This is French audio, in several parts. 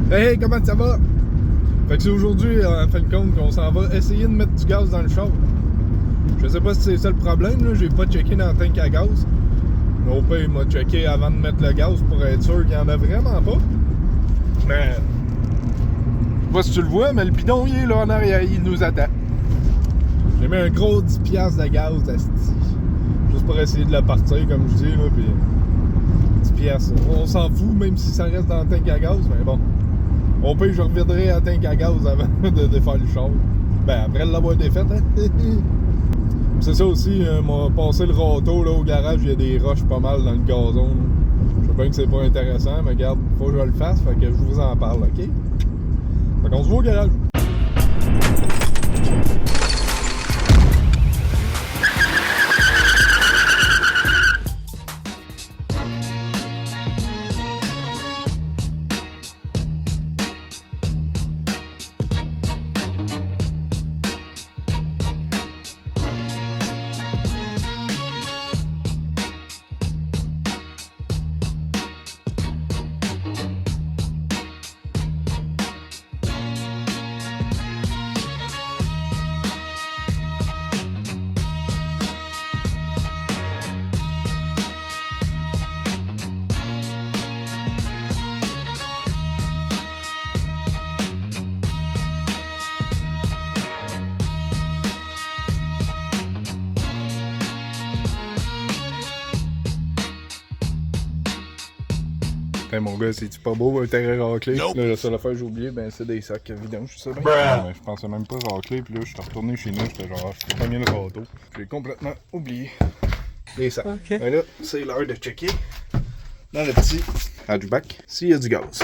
Hey, comment ça va? Fait que c'est aujourd'hui, en fin de compte, qu'on s'en va essayer de mettre du gaz dans le char. Je sais pas si c'est ça le problème, là. J'ai pas checké dans le tank à gaz. Mon père il m'a checké avant de mettre le gaz pour être sûr qu'il y en a vraiment pas. Mais... je sais pas si tu le vois, mais le bidon il est là en arrière, il nous attend. J'ai mis un gros 10$ de gaz asti. Juste pour essayer de la partir, comme je dis, là, pis... 10$. On s'en fout, même si ça reste dans le tank à gaz, mais bon. Au pire, je reviendrai à tank à gaz avant de défaire le char. Ben, après l'avoir défait, hein. C'est ça aussi, m'a passé le râteau là, au garage, il y a des roches pas mal dans le gazon. Là. Je sais bien que c'est pas intéressant, mais regarde, faut que je le fasse, fait que je vous en parle, ok? Fait qu'on se voit au garage. Hey mon gars, c'est-tu pas beau un terrain raclé? Nope. Là, la seule affaire que j'ai oublié, ben c'est des sacs vidanges, je sais bien. Ouais, je pensais même pas racler, puis là, je suis retourné chez nous, j'étais genre, je t'ai pas mis le râteau. J'ai complètement oublié les sacs. Okay. Ben là, c'est l'heure de checker dans le petit hatchback s'il y a du gaz.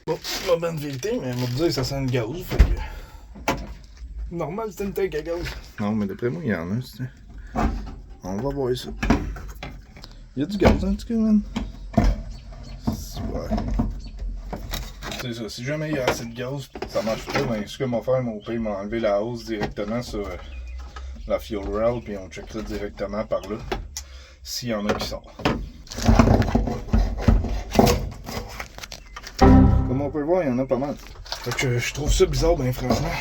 Bon, moment de vérité, mais elle m'a dit que ça sent le gaz, fait que... normal, c'est une tank à gaz. Non, mais d'après moi, il y en a, c'est... on va voir ça. Il y a du gaz, en tout cas, man. Ouais. C'est ça, si jamais il y a assez de gaz, ça marche pas, ben ce que m'a fait, mon père m'a enlevé la hausse directement sur la fuel rail, puis on checkera directement par là, s'il y en a qui sortent. Comme on peut le voir, il y en a pas mal. Fait que je trouve ça bizarre, ben franchement.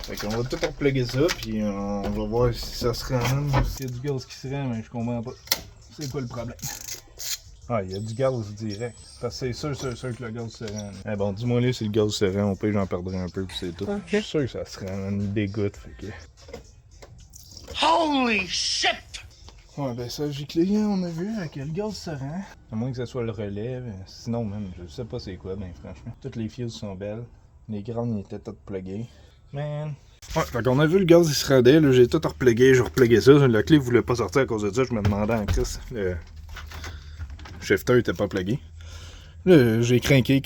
Fait qu'on va tout repluguer ça, puis on va voir si ça se rend. S'il y a du gaz qui se rend, mais je comprends pas. C'est quoi le problème? Ah, il y a du gaz direct. Parce que c'est sûr que le gaz se rend. Eh bon, dis-moi là si le gaz se rend, au pire j'en perdrai un peu, puis c'est tout. Okay. Je suis sûr que ça se rend, une dégoûte, fait que... Holy shit! Ouais, ben ça, j'ai cliqué, on a vu que le gaz se rend. À moins que ce soit le relais, sinon même, je sais pas c'est quoi, ben franchement. Toutes les fils sont belles. Les grandes étaient toutes pluguées. Man. Ouais, fait qu'on a vu le gaz il se rendait, là, j'ai tout replugué, j'ai replugué ça. La clé voulait pas sortir à cause de ça, je me demandais en Chris. Le shifter était pas plugué. Là, j'ai craqué,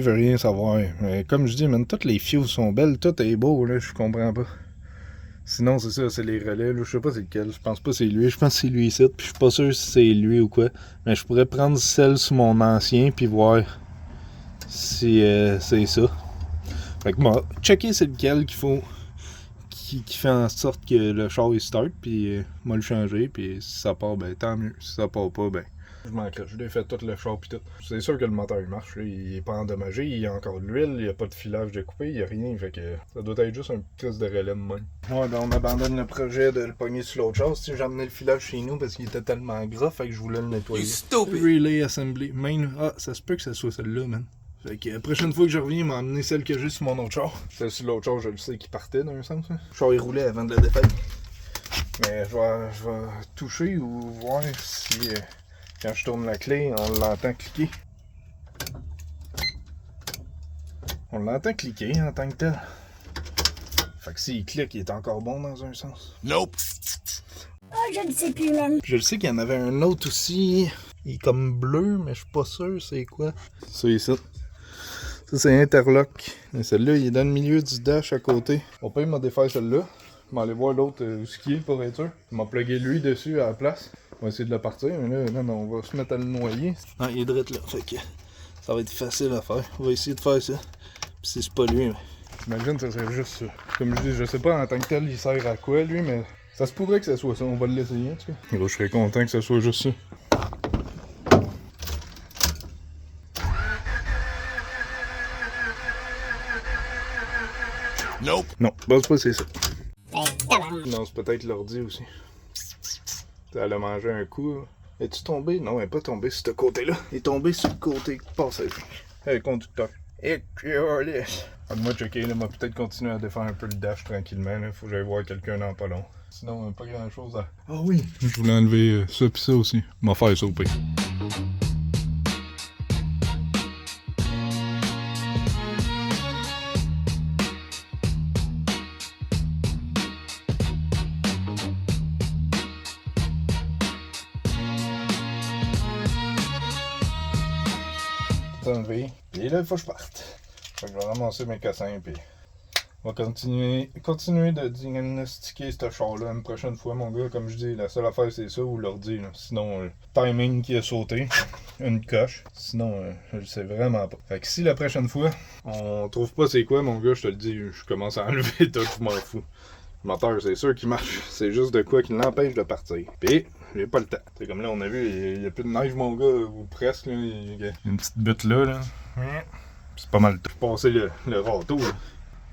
veux rien savoir. Mais comme je dis, man, toutes les fils sont belles, tout est beau, là, je comprends pas. Sinon, c'est ça, c'est les relais, là. Je sais pas c'est lequel. Je pense pas que c'est lui. Je pense que c'est lui ici. Puis je suis pas sûr si c'est lui ou quoi. Mais je pourrais prendre celle sur mon ancien puis voir si c'est ça. Fait que moi, checker c'est lequel qu'il faut. Qui fait en sorte que le char il start. Puis moi le changer. Puis si ça part, ben tant mieux. Si ça part pas, ben. Je m'encroche, je l'ai fait tout le char pis tout. C'est sûr que le moteur il marche, là, il est pas endommagé, il y a encore de l'huile, il n'y a pas de filage découpé, il n'y a rien, fait que ça doit être juste un petit de relais de même. Ouais, ben on abandonne le projet de le pogner sur l'autre chose. J'ai amené le filage chez nous parce qu'il était tellement gras, fait que je voulais le nettoyer. Relay Assembly, main, ah, ça se peut que ça soit celle-là, man. Fait que la prochaine fois que je reviens, il m'a amené celle que j'ai sur mon autre char. Celle sur l'autre char, je le sais qu'il partait dans un sens. Hein. Le char il roulait avant de le défaire. Mais je vais toucher ou voir si... quand je tourne la clé, on l'entend cliquer. On l'entend cliquer en tant que tel. Fait que s'il clique, il est encore bon dans un sens. Nope! Oh, je ne sais plus même. Je le sais qu'il y en avait un autre aussi. Il est comme bleu, mais je suis pas sûr c'est quoi. Ça ici. Ça c'est interlock. Celle-là, il est dans le milieu du dash à côté. On peut me défaire celle-là. Je vais aller voir l'autre ce qui est pour être sûr. Il m'a plugué lui dessus à la place. On va essayer de le partir, mais là, non, on va se mettre à le noyer. Ah, il est direct là, fait que ça va être facile à faire. On va essayer de faire ça. Puis si c'est pas lui, Imagine, ça serait juste ça. Comme je dis, je sais pas en tant que tel, il sert à quoi, lui, mais ça se pourrait que ça soit ça. On va l'essayer, en tout cas. Gros, je serais content que ça soit juste ça. Nope. Non, pense pas c'est ça. Non, c'est peut-être l'ordi aussi. Elle a mangé un coup. Es-tu tombé? Non, elle est pas tombée sur ce côté-là. Elle est tombée sur le côté passager. Hey, conducteur. Et cureless. Moi, checker, là, m'a peut-être continuer à défaire un peu le dash tranquillement. Là. Faut que j'aille voir quelqu'un dans pas long. Sinon, pas grand-chose à... Ah oui! Je voulais enlever ça pis ça aussi. M'en faire ça au pire. Enlevé. Et là, il faut que je parte. Fait que je vais ramasser mes cassins puis on va continuer de diagnostiquer ce char-là une prochaine fois, mon gars. Comme je dis, la seule affaire, c'est ça ou l'ordi. Sinon, timing qui a sauté, une coche. Sinon, je le sais vraiment pas. Fait que si la prochaine fois, on trouve pas c'est quoi, mon gars, je te le dis, je commence à enlever tout, je m'en fous. Le moteur, c'est sûr qu'il marche. C'est juste de quoi qui l'empêche de partir. Puis, j'ai pas le temps. C'est comme là, on a vu, il y a plus de neige, mon gars, ou presque. Là. Il y a une petite butte là. C'est pas mal tout. Passer le râteau. Là.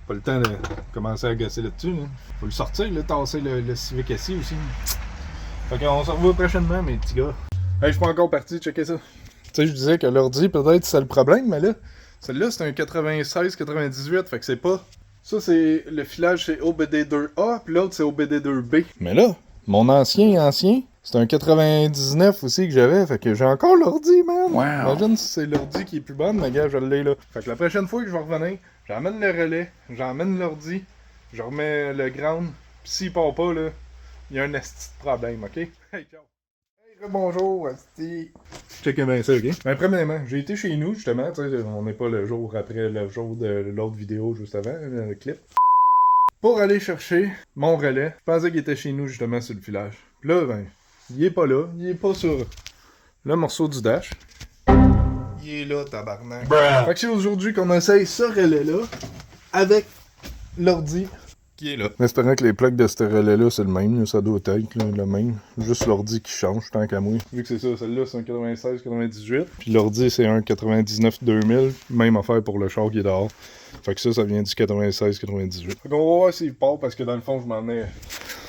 Pas le temps de commencer à gosser là-dessus. Là. Faut le sortir, là, tasser le Civic SI aussi. Fait qu'on se revoit prochainement, mes petits gars. Hey, je suis pas encore parti, checker ça. Tu sais, je disais que l'ordi, peut-être, c'est le problème, mais là, celle-là, c'est un 96-98, fait que c'est pas... Ça, c'est le filage, c'est OBD2A, puis l'autre, c'est OBD2B. Mais là, mon ancien, c'est un 99 aussi que j'avais, fait que j'ai encore l'ordi, man. Wow. Imagine si c'est l'ordi qui est plus bonne, mais gars, je l'ai là. Fait que la prochaine fois que je vais revenir, j'emmène le relais, j'emmène l'ordi, je remets le ground, pis s'il part pas, là, il y a un esti de problème, ok? Hey, ciao! Hey, bonjour, esti! Checkez bien ça, ok? Ben, premièrement, j'ai été chez nous, justement, tu sais, on n'est pas le jour après le jour de l'autre vidéo juste avant, le clip. Pour aller chercher mon relais, je pensais qu'il était chez nous, justement, sur le filage. Puis là, ben, il est pas là, il est pas sur le morceau du dash. Il est là, tabarnak. Fait que c'est aujourd'hui qu'on essaye ce relais-là avec l'ordi qui est là. En espérant que les plaques de ce relais-là, c'est le même, là, ça doit être là, le même. Juste l'ordi qui change, tant qu'à moi. Vu que c'est ça, celle-là, c'est un 96-98. Puis l'ordi, c'est un 99-2000. Même affaire pour le char qui est dehors. Fait que ça vient du 96-98. Fait qu'on va voir s'il part, parce que dans le fond, je m'en ai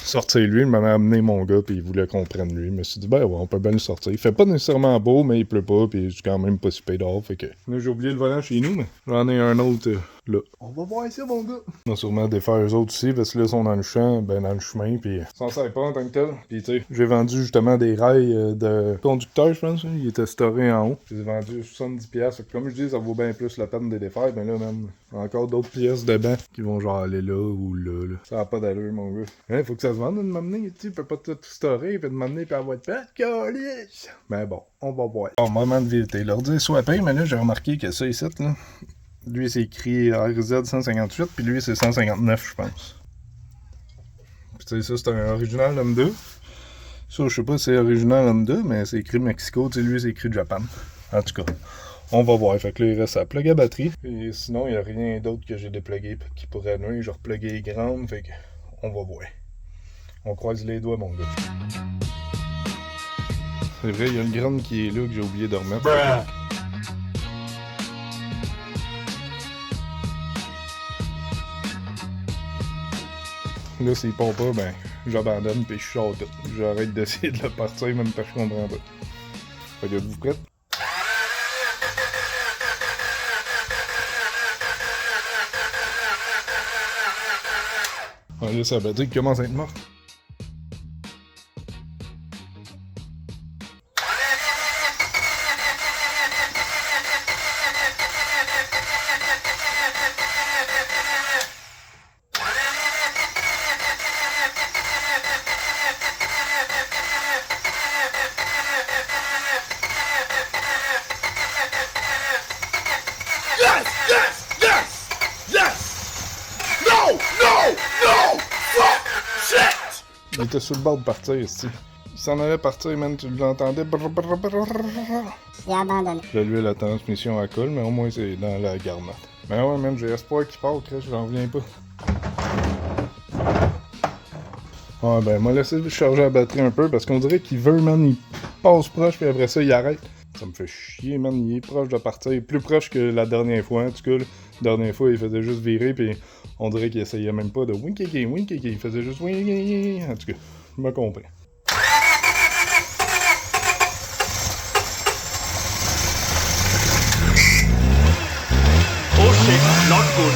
sorti lui. Il m'en a amené mon gars, puis il voulait qu'on prenne lui. Je me suis dit, ben ouais, on peut bien le sortir. Il fait pas nécessairement beau, mais il pleut pas, puis c'est quand même pas si payé dehors. Fait que là, j'ai oublié le volant chez nous, mais j'en ai un autre là. On va voir ça, mon gars. On va sûrement défaire eux autres aussi, parce que là, ils sont dans le champ, ben dans le chemin, puis s'en sert pas en tant que tel. Puis tu sais, j'ai vendu justement des rails de conducteur, je pense. Il était storé en haut. Je les ai vendus 70$. Comme je dis, ça vaut bien plus la peine de les défaire. Ben là, même, encore d'autres pièces de banc qui vont genre aller là ou là. Ça a pas d'allure, mon gars. Hein, faut que ça se vende de m'amener, tu peux pas tout storer, puis de m'amener puis avoir de pète, calice. Ben bon, on va voir. Bon, moment de vérité. L'ordi est swappé, mais là, j'ai remarqué que ça ici, là. Lui, c'est écrit RZ 158, puis lui, c'est 159, je pense. Puis tu sais, ça, c'est un original M2. Ça, je sais pas si c'est original M2, mais c'est écrit Mexico, tu sais, lui, c'est écrit Japan. En tout cas, on va voir. Fait que là, il reste à plug à batterie. Et sinon, il n'y a rien d'autre que j'ai déplugué qui pourrait nuire. J'ai replugué les grandes, fait que on va voir. On croise les doigts, mon gars. C'est vrai, il y a une grande qui est là que j'ai oublié de remettre. Là, s'il part pas, ben, j'abandonne puis je sors tout. J'arrête d'essayer de le partir, même parce que je comprends pas. Fait que êtes-vous prêts? Ah, là, c'est la batterie qui commence à être morte. Il était sur le bord de partir, ici. Il s'en allait partir, man, tu l'entendais. J'ai abandonné. Là, lui, la transmission à colle, mais au moins c'est dans la garnotte. Ben ouais, man, j'ai espoir qu'il part, Chris, j'en reviens pas. Ouais, ben, m'a laissé charger la batterie un peu parce qu'on dirait qu'il veut, man, il passe proche, puis après ça, il arrête. Ça me fait chier, man, il est proche de partir. Plus proche que la dernière fois, en tout cas. La dernière fois, il faisait juste virer, puis on dirait qu'il essayait même pas de winkiki, il faisait juste winkiki. En tout cas, je me comprends. Oh shit, not good.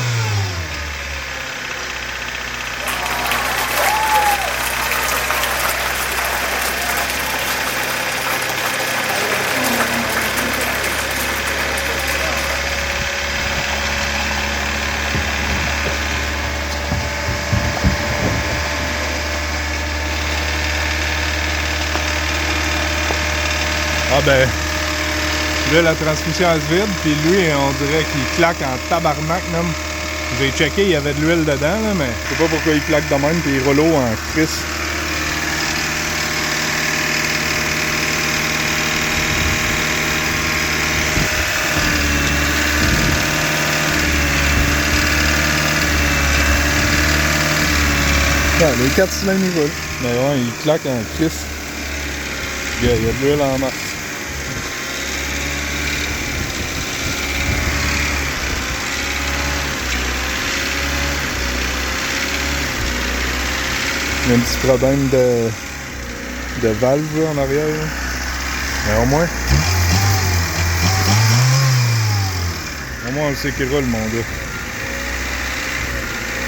Ah ben, là la transmission elle se vide, puis lui on dirait qu'il claque en tabarnak même. J'ai checké, il y avait de l'huile dedans là, mais je sais pas pourquoi il claque de même, puis il roule en crisse. Ah, les 4 cylindres ils roulent. Mais ouais, il claque en crisse. Il y a de l'huile en masse. Il y a un petit problème de valve là, en arrière. Là. Mais au moins on le sait qu'il roule, mon gars.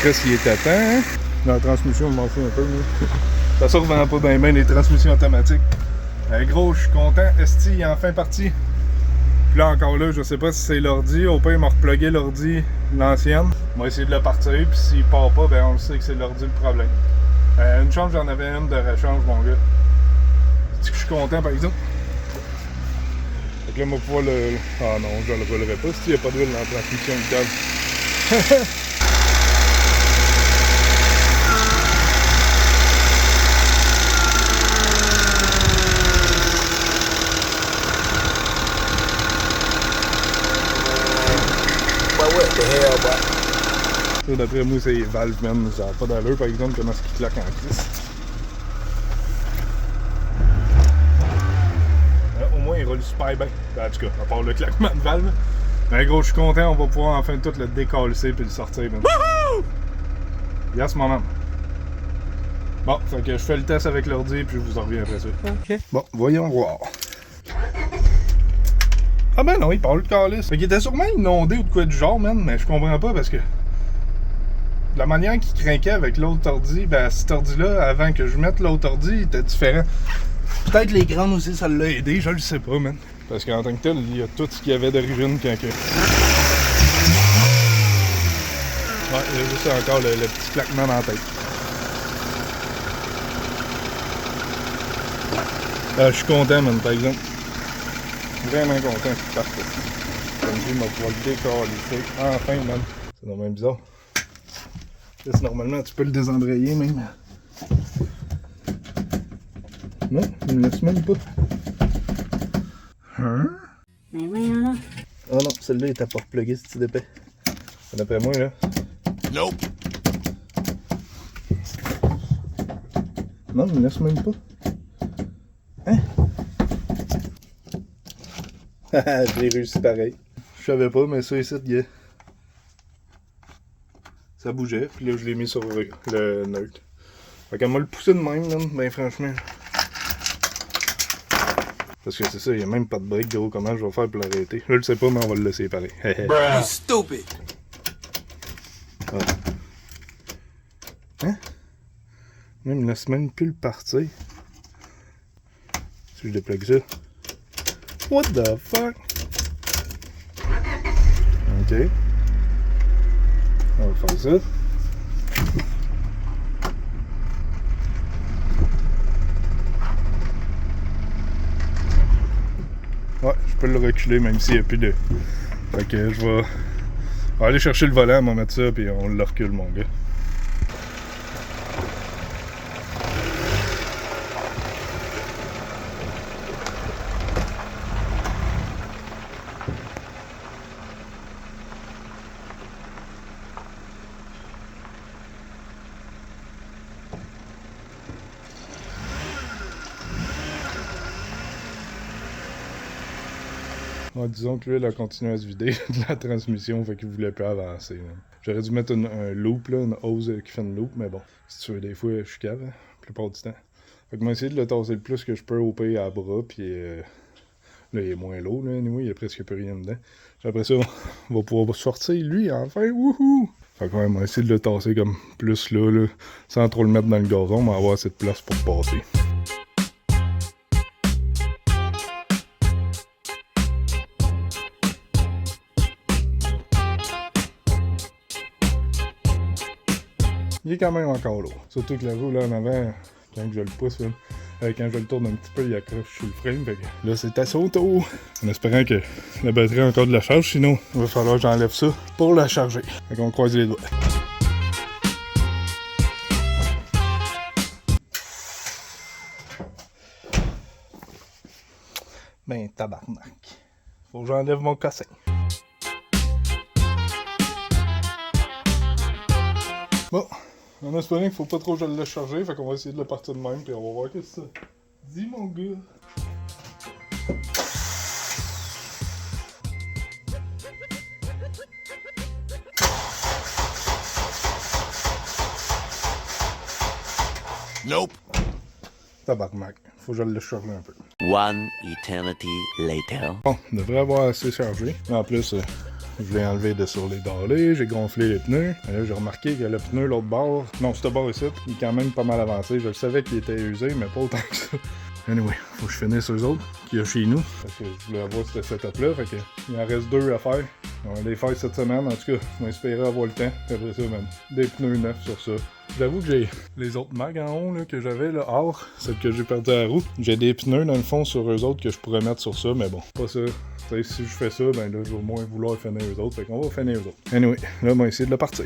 Qu'est-ce qu'il est à temps, hein? La transmission, je m'en fous un peu. Là. Ça se revend pas bien les transmissions automatiques. Gros, je suis content. Esti, il est enfin parti. Puis là, encore là, je sais pas si c'est l'ordi. Au pire, il m'a replugué l'ordi, l'ancienne. On va essayer de le partir. Puis s'il part pas, ben on le sait que c'est l'ordi le problème. Une chance, j'en avais une de rechange, mon gars. C'est que je suis content, par exemple. Fait que là, on va pouvoir le... Ah non, je le roulerai pas s'il n'y a pas d'huile dans la transmission du câble. D'après moi, c'est les valves, même. Ça n'a pas d'allure, par exemple, comment est-ce qu'il claque en crise. Au moins, il roule super bien. En tout cas, à part le claquement de valve. Mais gros, je suis content, on va pouvoir enfin tout le décalisser puis le sortir. Yes, maman. Bon, fait que je fais le test avec l'ordi puis je vous en reviens après ça. Ok. Bon, voyons voir. Ah ben non, il parle de calice. Fait qu'il était sûrement inondé ou de quoi du genre, man, mais je comprends pas parce que la manière qu'il craquait avec l'autre ordi, ben cet ordi-là, avant que je mette l'autre ordi, il était différent. Peut-être les grandes aussi, ça l'a aidé, je le sais pas, man. Parce qu'en tant que tel, il y a tout ce qu'il y avait d'origine quand que... Ouais, il y a juste encore le petit claquement dans la tête. Je suis content, man, par exemple. Vraiment content qu'il parte. Comme je dis, il va pouvoir le décalisser. Enfin, man. C'est normalement bizarre. Là, normalement, tu peux le désembrayer, même. Non, il ne laisse même pas. Hein? Mais voyons là. Oh non, celle-là était pas repluguée, c'est d'épais. D'après moi, là. Nope. Non, il ne laisse même pas. Hein? Haha, j'ai réussi pareil. Je savais pas, mais ça ici, gars. Ça bougeait, puis là, je l'ai mis sur le neutre. Fait qu'elle m'a le poussé de même, là, ben franchement. Parce que c'est ça, il n'y a même pas de break, gros, comment je vais faire pour l'arrêter. Je le sais pas, mais on va le laisser pareil. You stupid. Ah. Hein? Même, il laisse même plus le partir. Si je déplugue ça. What the fuck? Ok. On va faire ça. Ouais, je peux le reculer même s'il n'y a plus de... Fait que je vais aller chercher le volant, on va mettre ça, puis on le recule, mon gars. Ouais, disons que lui, il a continué à se vider de la transmission, fait qu'il voulait plus avancer. Là. J'aurais dû mettre un loop, là, une hose qui fait une loop, mais bon, si tu veux, des fois, je suis cave, hein, la plupart du temps. Fait que moi, essayer de le tasser le plus que je peux au pire à bras, puis là, il est moins lourd, là, anyway, il y a presque plus rien dedans. Puis après ça, on va pouvoir sortir, lui, enfin, wouhou! Fait que ouais, on va essayer de le tasser comme plus là, sans trop le mettre dans le gazon, mais avoir assez de place pour passer. Il est quand même encore lourd. Surtout que la roue là en avant, quand je le pousse, là, quand je le tourne un petit peu, il accroche sur le frame. Fait que là, c'est à son tour. En espérant que la batterie a encore de la charge, sinon il va falloir que j'enlève ça pour la charger. Fait qu'on croise les doigts. Ben tabarnak. Faut que j'enlève mon cassin. Bon. En espérant qu'il faut pas trop que je le laisse charger, fait qu'on va essayer de le partir de même, puis on va voir qu'est-ce que ça dit, mon gars. Nope. Tabarnak. Faut que je le laisse charger un peu. One eternity later. Bon, on devrait avoir assez chargé. En plus, je l'ai enlevé de sur les dallés, j'ai gonflé les pneus. Et là, j'ai remarqué que le pneu, l'autre bord, non, ce bord ici, il est quand même pas mal avancé. Je le savais qu'il était usé, mais pas autant que ça. Anyway, faut que je finisse eux autres qu'il y a chez nous. Parce que je voulais avoir ce setup-là, fait que il en reste 2 à faire. On va les faire cette semaine, en tout cas, je m'espérais avoir le temps. Après ça, même, des pneus neufs sur ça. J'avoue que j'ai les autres mags en haut là, que j'avais, là, hors, celles que j'ai perdu à la roue. J'ai des pneus dans le fond sur eux autres que je pourrais mettre sur ça, mais bon, pas ça. T'sais, si je fais ça, ben là, je vais au moins vouloir finir eux autres. Fait qu'on va finir eux autres. Anyway, là, on va essayer de le partir.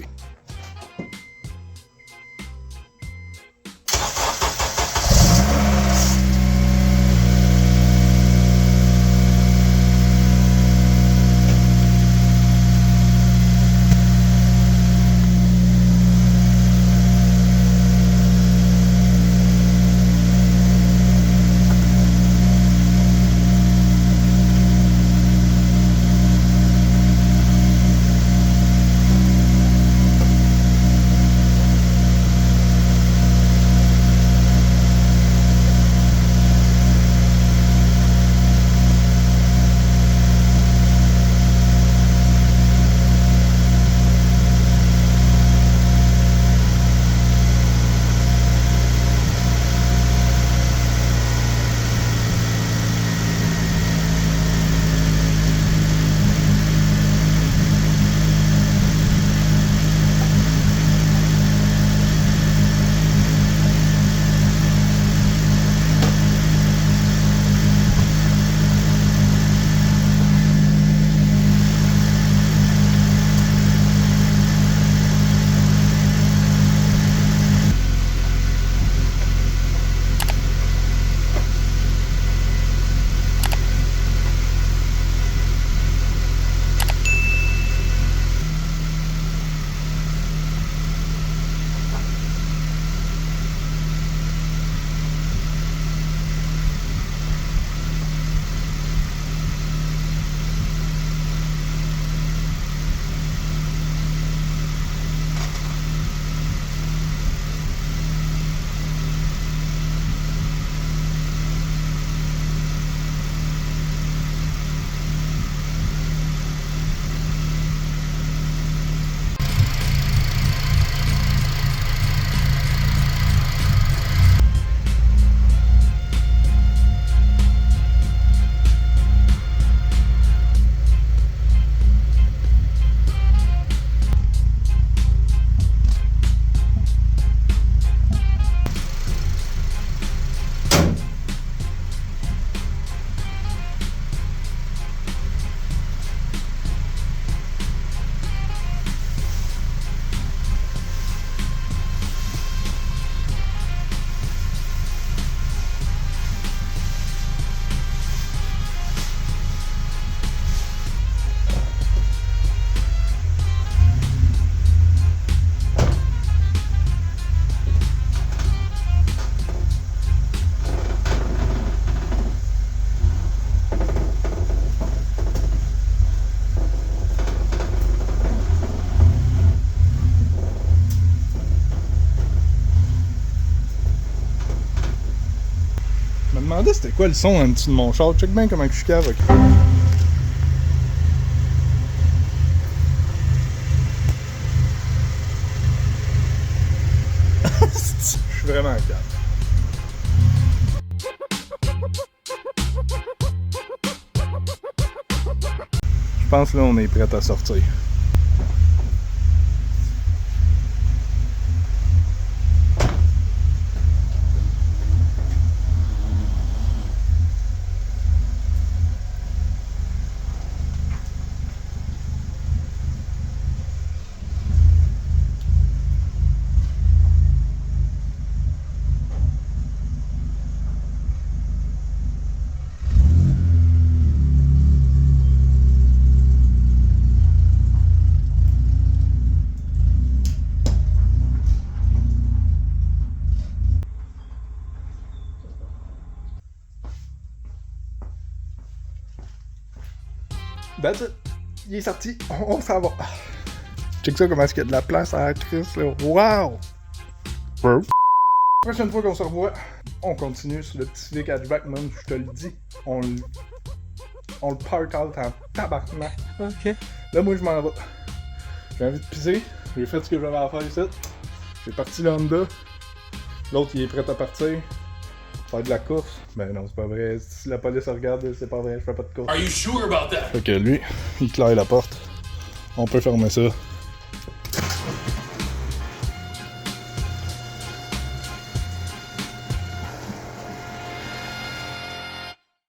demandais c'était quoi le son en dessous de mon char. Check bien comment je suis cave. Je suis vraiment cave. Je pense là on est prêt à sortir. That's it. Il est sorti. On s'en va. Check ça comment est-ce qu'il y a de la place à l'actrice là. Wow! Prochaine fois qu'on se revoit, on continue sur le petit Civic hatchback, man. Je te le dis. On le park out en tabarnak. Ok. Là, moi, je m'en vais. J'ai envie de pisser. J'ai fait ce que j'avais à faire ici. J'ai parti le Honda. L'autre, il est prêt à partir. Faire de la course. Ben non, c'est pas vrai. Si la police regarde, c'est pas vrai. Je fais pas de course. Are you sure about that? Fait que lui, il claire la porte. On peut fermer ça.